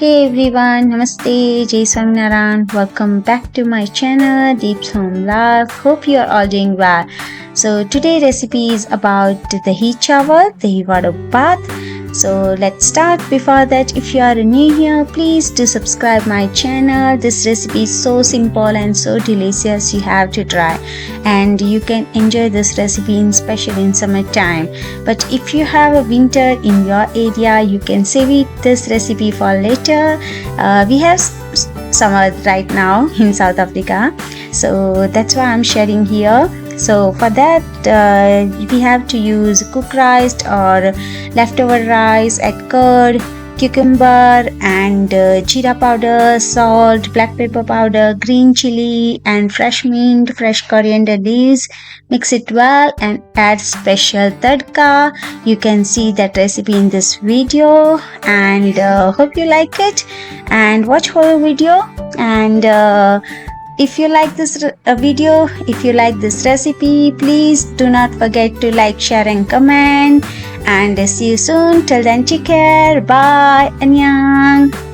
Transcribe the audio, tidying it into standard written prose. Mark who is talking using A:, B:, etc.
A: Hey everyone, Namaste, Jai Swaminarayan. Welcome back to my channel, Deep Home Life. Hope you are all doing well. So today recipe is about Dahi Chawal, Dahi water bath. So let's start. Before that, if you are new here, please do subscribe my channel. This recipe is so simple and so delicious, you have to try, and you can enjoy this recipe especially in summertime. But if you have a winter in your area, you can save this recipe for later. We have summer right now in South Africa, so that's why I'm sharing here. So for that we have to use cooked rice or leftover rice, egg curd, cucumber and jeera powder, salt, black pepper powder, green chili and fresh mint, fresh coriander leaves. Mix it well and add special tadka. You can see that recipe in this video, and hope you like it and watch whole video. And if you like this video, if you like this recipe, please do not forget to like, share and comment, and see you soon. Till then, take care. Bye. Annyeong.